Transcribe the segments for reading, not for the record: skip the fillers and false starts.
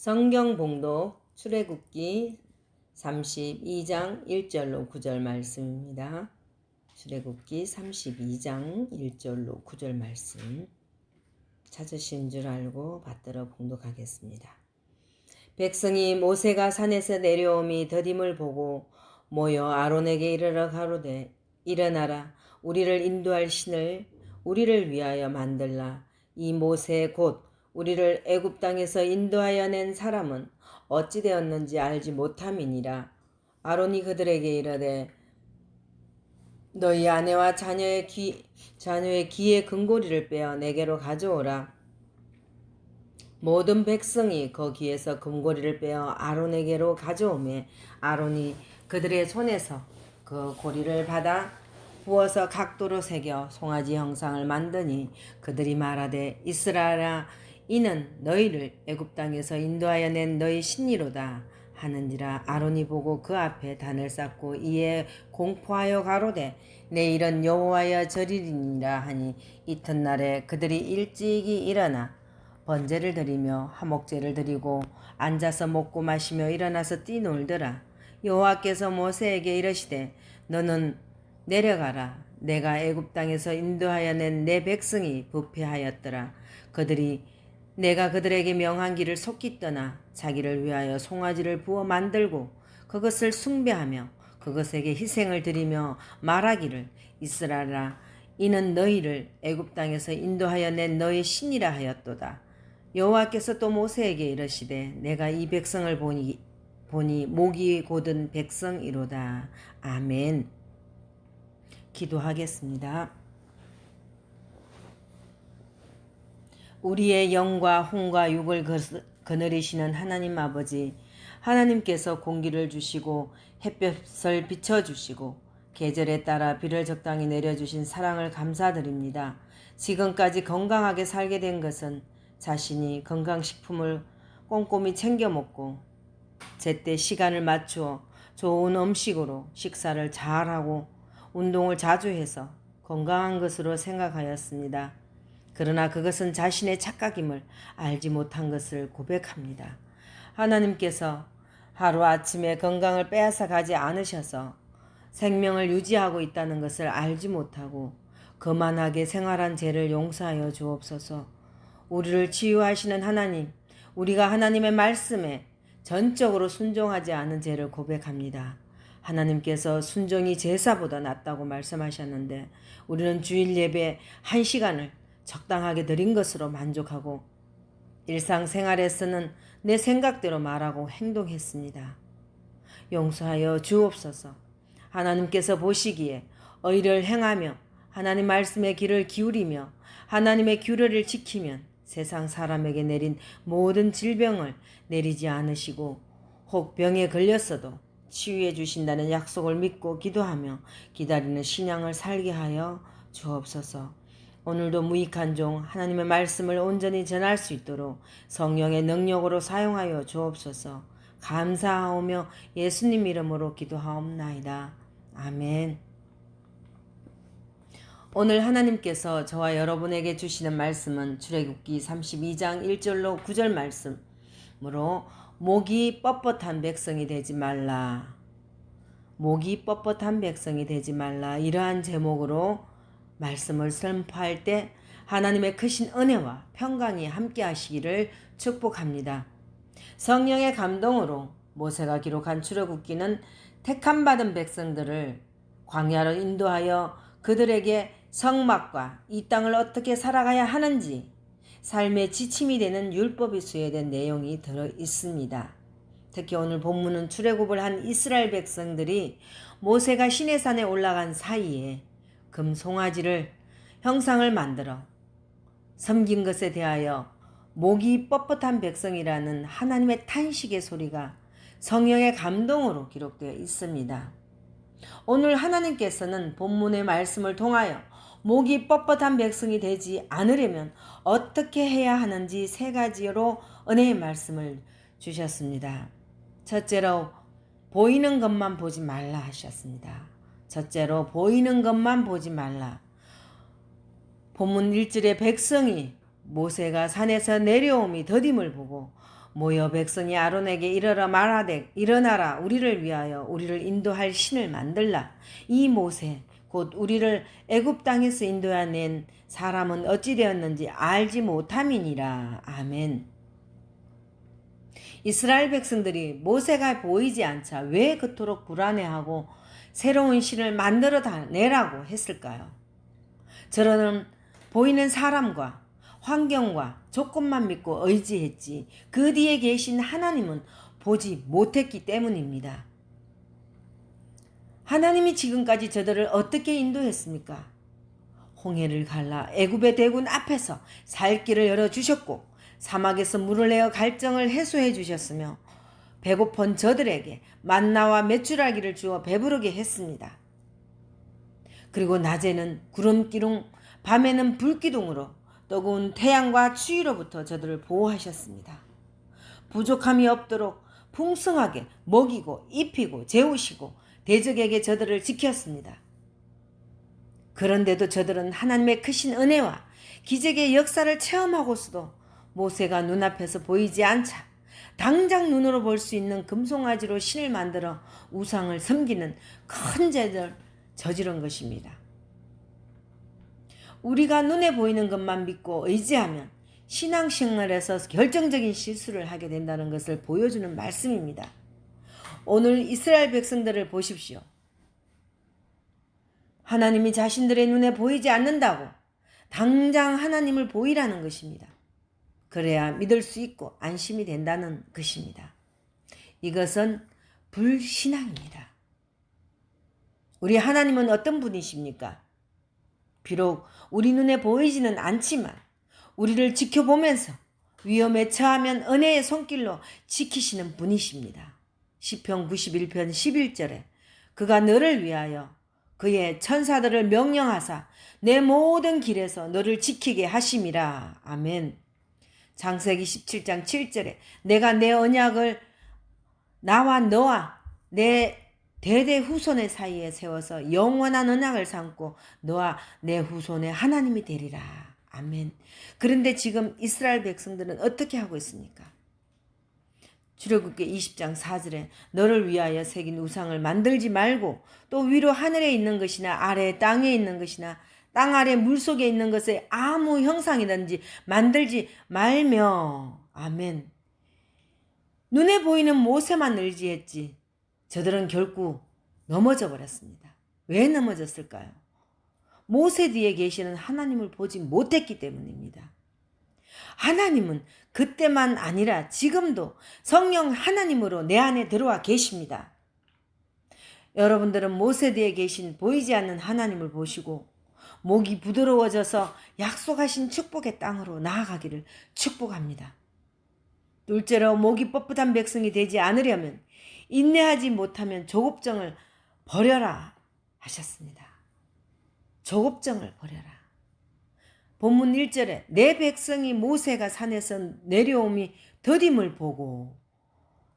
성경 봉독 출애굽기 32장 1절로 9절 말씀입니다. 출애굽기 32장 1절로 9절 말씀 찾으신 줄 알고 받들어 봉독하겠습니다. 백성이 모세가 산에서 내려옴이 더딤을 보고 모여 아론에게 이르러 가로되 일어나라 우리를 인도할 신을 우리를 위하여 만들라. 이 모세 곧 우리를 애굽 땅에서 인도하여 낸 사람은 어찌 되었는지 알지 못함이니라. 아론이 그들에게 이르되 너희 아내와 자녀의 귀의 금고리를 빼어 내게로 가져오라. 모든 백성이 거기에서 금고리를 빼어 아론에게로 가져오매 아론이 그들의 손에서 그 고리를 받아 부어서 각도로 새겨 송아지 형상을 만드니 그들이 말하되 이스라엘아 이는 너희를 애굽 땅에서 인도하여 낸 너희 신이로다 하는지라. 아론이 보고 그 앞에 단을 쌓고 이에 공포하여 가로되 내일은 여호와여 절이니라 하니 이튿날에 그들이 일찍이 일어나 번제를 드리며 화목제를 드리고 앉아서 먹고 마시며 일어나서 뛰놀더라. 여호와께서 모세에게 이르시되 너는 내려가라. 내가 애굽 땅에서 인도하여 낸 내 백성이 부패하였더라. 그들이 내가 그들에게 명한 길을 속히 떠나 자기를 위하여 송아지를 부어 만들고 그것을 숭배하며 그것에게 희생을 드리며 말하기를 이스라엘아 이는 너희를 애굽 땅에서 인도하여 낸 너희 신이라 하였도다. 여호와께서 또 모세에게 이르시되 내가 이 백성을 보니 목이 곧은 백성이로다. 아멘. 기도하겠습니다. 우리의 영과 혼과 육을 거느리시는 하나님 아버지, 하나님께서 공기를 주시고 햇볕을 비춰주시고 계절에 따라 비를 적당히 내려주신 사랑을 감사드립니다. 지금까지 건강하게 살게 된 것은 자신이 건강식품을 꼼꼼히 챙겨 먹고 제때 시간을 맞추어 좋은 음식으로 식사를 잘하고 운동을 자주 해서 건강한 것으로 생각하였습니다. 그러나 그것은 자신의 착각임을 알지 못한 것을 고백합니다. 하나님께서 하루아침에 건강을 빼앗아 가지 않으셔서 생명을 유지하고 있다는 것을 알지 못하고 거만하게 생활한 죄를 용서하여 주옵소서. 우리를 치유하시는 하나님, 우리가 하나님의 말씀에 전적으로 순종하지 않은 죄를 고백합니다. 하나님께서 순종이 제사보다 낫다고 말씀하셨는데 우리는 주일 예배 1시간을 적당하게 드린 것으로 만족하고 일상생활에서는 내 생각대로 말하고 행동했습니다. 용서하여 주옵소서. 하나님께서 보시기에 의를 행하며 하나님 말씀의 귀를 기울이며 하나님의 규례를 지키면 세상 사람에게 내린 모든 질병을 내리지 않으시고 혹 병에 걸렸어도 치유해 주신다는 약속을 믿고 기도하며 기다리는 신앙을 살게 하여 주옵소서. 오늘도 무익한 종 하나님의 말씀을 온전히 전할 수 있도록 성령의 능력으로 사용하여 주옵소서. 감사하오며 예수님 이름으로 기도하옵나이다. 아멘. 오늘 하나님께서 저와 여러분에게 주시는 말씀은 출애굽기 32장 1절로 9절 말씀으로 목이 뻣뻣한 백성이 되지 말라. 목이 뻣뻣한 백성이 되지 말라. 이러한 제목으로 말씀을 선포할 때 하나님의 크신 은혜와 평강이 함께 하시기를 축복합니다. 성령의 감동으로 모세가 기록한 출애굽기는 택함받은 백성들을 광야로 인도하여 그들에게 성막과 이 땅을 어떻게 살아가야 하는지 삶의 지침이 되는 율법이 수여된 내용이 들어 있습니다. 특히 오늘 본문은 출애굽을 한 이스라엘 백성들이 모세가 시내산에 올라간 사이에 금송아지를 형상을 만들어 섬긴 것에 대하여 목이 뻣뻣한 백성이라는 하나님의 탄식의 소리가 성령의 감동으로 기록되어 있습니다. 오늘 하나님께서는 본문의 말씀을 통하여 목이 뻣뻣한 백성이 되지 않으려면 어떻게 해야 하는지 3가지로 은혜의 말씀을 주셨습니다. 첫째로 보이는 것만 보지 말라 하셨습니다. 첫째로 보이는 것만 보지 말라. 본문 1절에 백성이 모세가 산에서 내려옴이 더딤을 보고 모여 백성이 아론에게 이르러 말하되 일어나라 우리를 위하여 우리를 인도할 신을 만들라. 이 모세 곧 우리를 애굽 땅에서 인도해낸 사람은 어찌 되었는지 알지 못함이니라. 아멘. 이스라엘 백성들이 모세가 보이지 않자 왜 그토록 불안해하고 새로운 신을 만들어 내라고 했을까요? 저는 보이는 사람과 환경과 조건만 믿고 의지했지 그 뒤에 계신 하나님은 보지 못했기 때문입니다. 하나님이 지금까지 저들을 어떻게 인도했습니까? 홍해를 갈라 애굽의 대군 앞에서 살 길을 열어주셨고 사막에서 물을 내어 갈증을 해소해 주셨으며 배고픈 저들에게 만나와 메추라기를 주어 배부르게 했습니다. 그리고 낮에는 구름기둥, 밤에는 불기둥으로 뜨거운 태양과 추위로부터 저들을 보호하셨습니다. 부족함이 없도록 풍성하게 먹이고 입히고 재우시고 대적에게 저들을 지켰습니다. 그런데도 저들은 하나님의 크신 은혜와 기적의 역사를 체험하고서도 모세가 눈앞에서 보이지 않자 당장 눈으로 볼 수 있는 금송아지로 신을 만들어 우상을 섬기는 큰 죄를 저지른 것입니다. 우리가 눈에 보이는 것만 믿고 의지하면 신앙생활에서 결정적인 실수를 하게 된다는 것을 보여주는 말씀입니다. 오늘 이스라엘 백성들을 보십시오. 하나님이 자신들의 눈에 보이지 않는다고 당장 하나님을 보이라는 것입니다. 그래야 믿을 수 있고 안심이 된다는 것입니다. 이것은 불신앙입니다. 우리 하나님은 어떤 분이십니까? 비록 우리 눈에 보이지는 않지만 우리를 지켜보면서 위험에 처하면 은혜의 손길로 지키시는 분이십니다. 시편 91편 11절에 그가 너를 위하여 그의 천사들을 명령하사 내 모든 길에서 너를 지키게 하심이라. 아멘. 창세기 17장 7절에 내가 내 언약을 나와 너와 내 대대 후손의 사이에 세워서 영원한 언약을 삼고 너와 내 후손의 하나님이 되리라. 아멘. 그런데 지금 이스라엘 백성들은 어떻게 하고 있습니까? 출애굽기 20장 4절에 너를 위하여 새긴 우상을 만들지 말고 또 위로 하늘에 있는 것이나 아래 땅에 있는 것이나 땅 아래 물속에 있는 것의 아무 형상이든지 만들지 말며. 아멘. 눈에 보이는 모세만 의지했지 저들은 결국 넘어져 버렸습니다. 왜 넘어졌을까요? 모세 뒤에 계시는 하나님을 보지 못했기 때문입니다. 하나님은 그때만 아니라 지금도 성령 하나님으로 내 안에 들어와 계십니다. 여러분들은 모세 뒤에 계신 보이지 않는 하나님을 보시고 목이 부드러워져서 약속하신 축복의 땅으로 나아가기를 축복합니다. 둘째로 목이 뻣뻣한 백성이 되지 않으려면 인내하지 못하면 조급증을 버려라 하셨습니다. 조급증을 버려라. 본문 1절에 내 백성이 모세가 산에서 내려옴이 더딤을 보고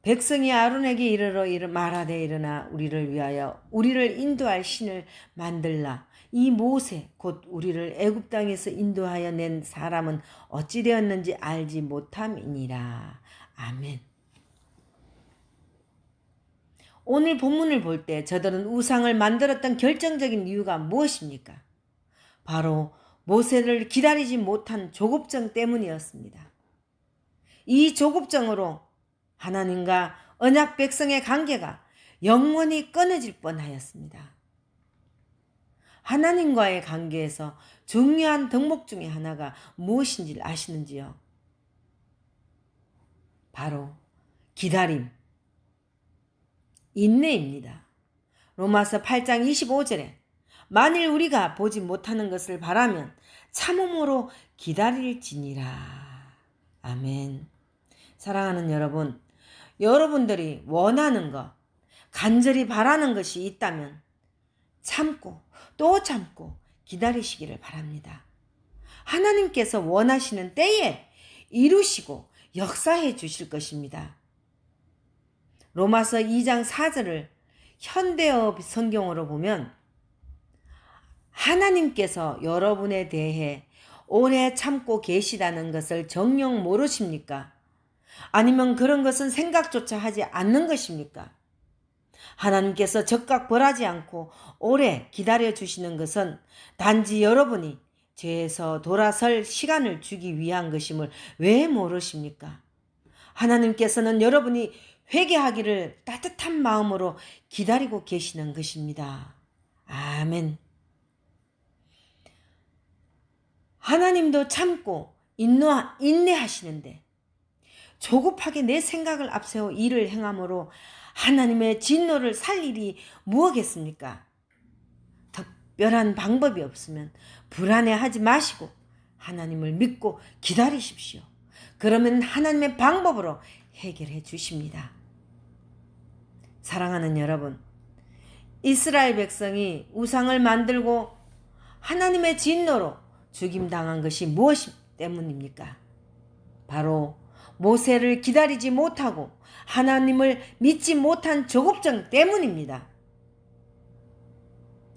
백성이 아론에게 이르러 말하되 일어나 우리를 위하여 우리를 인도할 신을 만들라. 이 모세 곧 우리를 애굽 땅에서 인도하여 낸 사람은 어찌 되었는지 알지 못함이니라. 아멘. 오늘 본문을 볼 때 저들은 우상을 만들었던 결정적인 이유가 무엇입니까? 바로 모세를 기다리지 못한 조급증 때문이었습니다. 이 조급증으로 하나님과 언약 백성의 관계가 영원히 끊어질 뻔하였습니다. 하나님과의 관계에서 중요한 덕목 중에 하나가 무엇인지 아시는지요? 바로 기다림, 인내입니다. 로마서 8장 25절에 만일 우리가 보지 못하는 것을 바라면 참음으로 기다릴지니라. 아멘. 사랑하는 여러분, 여러분들이 원하는 것, 간절히 바라는 것이 있다면 참고 또 참고 기다리시기를 바랍니다. 하나님께서 원하시는 때에 이루시고 역사해 주실 것입니다. 로마서 2장 4절을 현대어 성경으로 보면 하나님께서 여러분에 대해 오래 참고 계시다는 것을 정녕 모르십니까? 아니면 그런 것은 생각조차 하지 않는 것입니까? 하나님께서 적각 벌하지 않고 오래 기다려 주시는 것은 단지 여러분이 죄에서 돌아설 시간을 주기 위한 것임을 왜 모르십니까? 하나님께서는 여러분이 회개하기를 따뜻한 마음으로 기다리고 계시는 것입니다. 아멘. 하나님도 참고 인내하시는데 조급하게 내 생각을 앞세워 일을 행함으로 하나님의 진노를 살 일이 무엇겠습니까? 특별한 방법이 없으면 불안해하지 마시고 하나님을 믿고 기다리십시오. 그러면 하나님의 방법으로 해결해 주십니다. 사랑하는 여러분, 이스라엘 백성이 우상을 만들고 하나님의 진노로 죽임당한 것이 무엇 때문입니까? 바로 모세를 기다리지 못하고 하나님을 믿지 못한 조급증 때문입니다.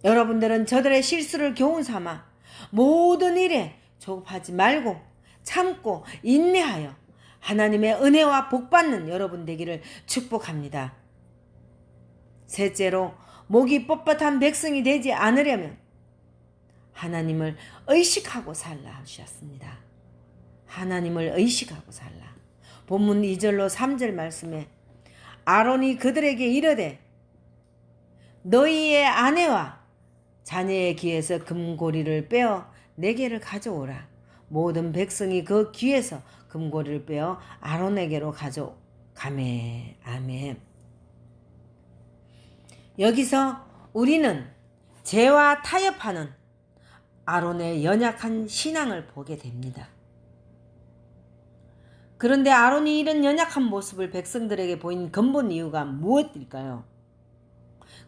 여러분들은 저들의 실수를 교훈 삼아 모든 일에 조급하지 말고 참고 인내하여 하나님의 은혜와 복받는 여러분 되기를 축복합니다. 셋째로, 목이 뻣뻣한 백성이 되지 않으려면 하나님을 의식하고 살라 하셨습니다. 하나님을 의식하고 살라. 본문 2절로 3절 말씀에 아론이 그들에게 이르되 너희의 아내와 자녀의 귀에서 금고리를 빼어 내게를 가져오라. 모든 백성이 그 귀에서 금고리를 빼어 아론에게로 가져가매. 아멘. 여기서 우리는 죄와 타협하는 아론의 연약한 신앙을 보게 됩니다. 그런데 아론이 이런 연약한 모습을 백성들에게 보인 근본 이유가 무엇일까요?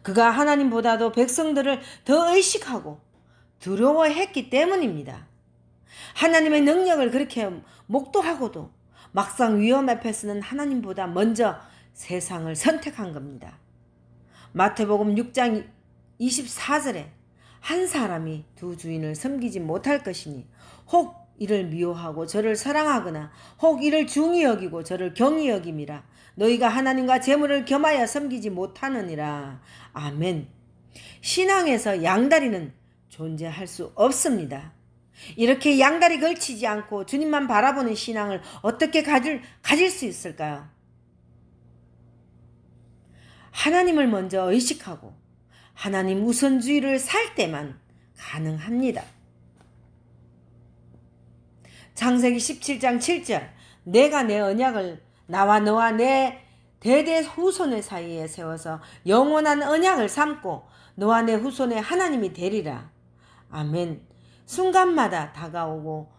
그가 하나님보다도 백성들을 더 의식하고 두려워했기 때문입니다. 하나님의 능력을 그렇게 목도하고도 막상 위험 앞에서는 하나님보다 먼저 세상을 선택한 겁니다. 마태복음 6장 24절에 한 사람이 두 주인을 섬기지 못할 것이니 혹 이를 미워하고 저를 사랑하거나 혹 이를 중히 여기고 저를 경히 여김이라. 너희가 하나님과 재물을 겸하여 섬기지 못하느니라. 아멘. 신앙에서 양다리는 존재할 수 없습니다. 이렇게 양다리 걸치지 않고 주님만 바라보는 신앙을 어떻게 가질 수 있을까요? 하나님을 먼저 의식하고 하나님 우선주의를 살 때만 가능합니다. 창세기 17장 7절 내가 내 언약을 나와 너와 내 대대 후손의 사이에 세워서 영원한 언약을 삼고 너와 내 후손의 하나님이 되리라. 아멘. 순간마다 다가오고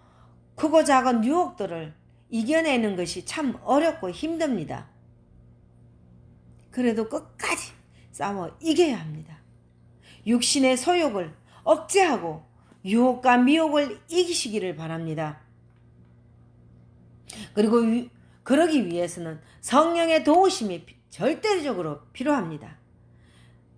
크고 작은 유혹들을 이겨내는 것이 참 어렵고 힘듭니다. 그래도 끝까지 싸워 이겨야 합니다. 육신의 소욕을 억제하고 유혹과 미혹을 이기시기를 바랍니다. 그리고 그러기 위해서는 성령의 도우심이 절대적으로 필요합니다.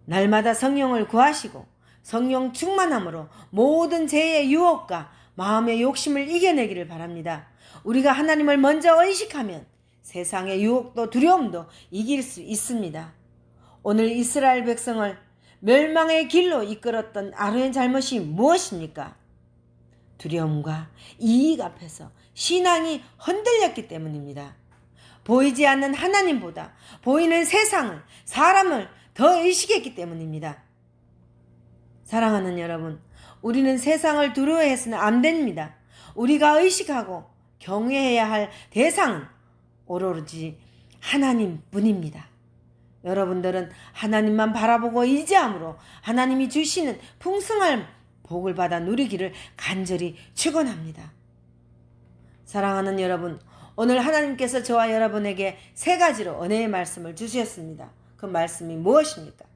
날마다 성령을 구하시고 성령 충만함으로 모든 죄의 유혹과 마음의 욕심을 이겨내기를 바랍니다. 우리가 하나님을 먼저 의식하면 세상의 유혹도 두려움도 이길 수 있습니다. 오늘 이스라엘 백성을 멸망의 길로 이끌었던 아론의 잘못이 무엇입니까? 두려움과 이익 앞에서 신앙이 흔들렸기 때문입니다. 보이지 않는 하나님보다 보이는 세상을, 사람을 더 의식했기 때문입니다. 사랑하는 여러분, 우리는 세상을 두려워해서는 안 됩니다. 우리가 의식하고 경외해야 할 대상은 오로지 하나님뿐입니다. 여러분들은 하나님만 바라보고 의지함으로 하나님이 주시는 풍성한 복을 받아 누리기를 간절히 축원합니다. 사랑하는 여러분, 오늘 하나님께서 저와 여러분에게 세 가지로 은혜의 말씀을 주셨습니다. 그 말씀이 무엇입니까?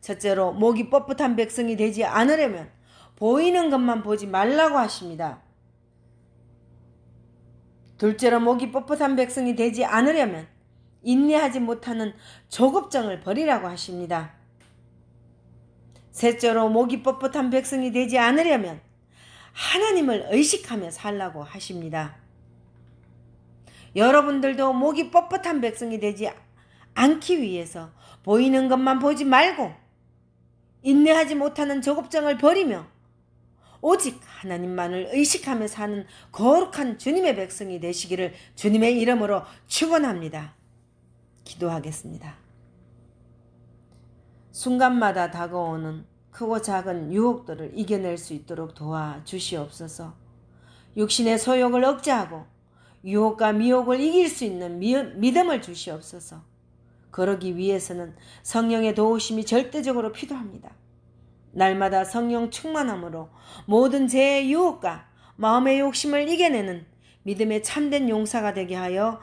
첫째로 목이 뻣뻣한 백성이 되지 않으려면 보이는 것만 보지 말라고 하십니다. 둘째로 목이 뻣뻣한 백성이 되지 않으려면 인내하지 못하는 조급증을 버리라고 하십니다. 셋째로 목이 뻣뻣한 백성이 되지 않으려면 하나님을 의식하며 살라고 하십니다. 여러분들도 목이 뻣뻣한 백성이 되지 않기 위해서 보이는 것만 보지 말고 인내하지 못하는 조급증을 버리며 오직 하나님만을 의식하며 사는 거룩한 주님의 백성이 되시기를 주님의 이름으로 축원합니다. 기도하겠습니다. 순간마다 다가오는 크고 작은 유혹들을 이겨낼 수 있도록 도와주시옵소서. 육신의 소욕을 억제하고 유혹과 미혹을 이길 수 있는 믿음을 주시옵소서. 그러기 위해서는 성령의 도우심이 절대적으로 필요합니다. 날마다 성령 충만함으로 모든 죄의 유혹과 마음의 욕심을 이겨내는 믿음의 참된 용사가 되게 하여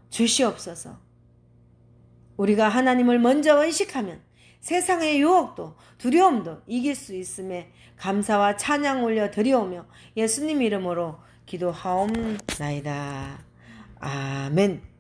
주시옵소서. 우리가 하나님을 먼저 의식하면 세상의 유혹도 두려움도 이길 수 있음에 감사와 찬양 올려 드리오며 예수님 이름으로 기도하옵나이다. 아멘.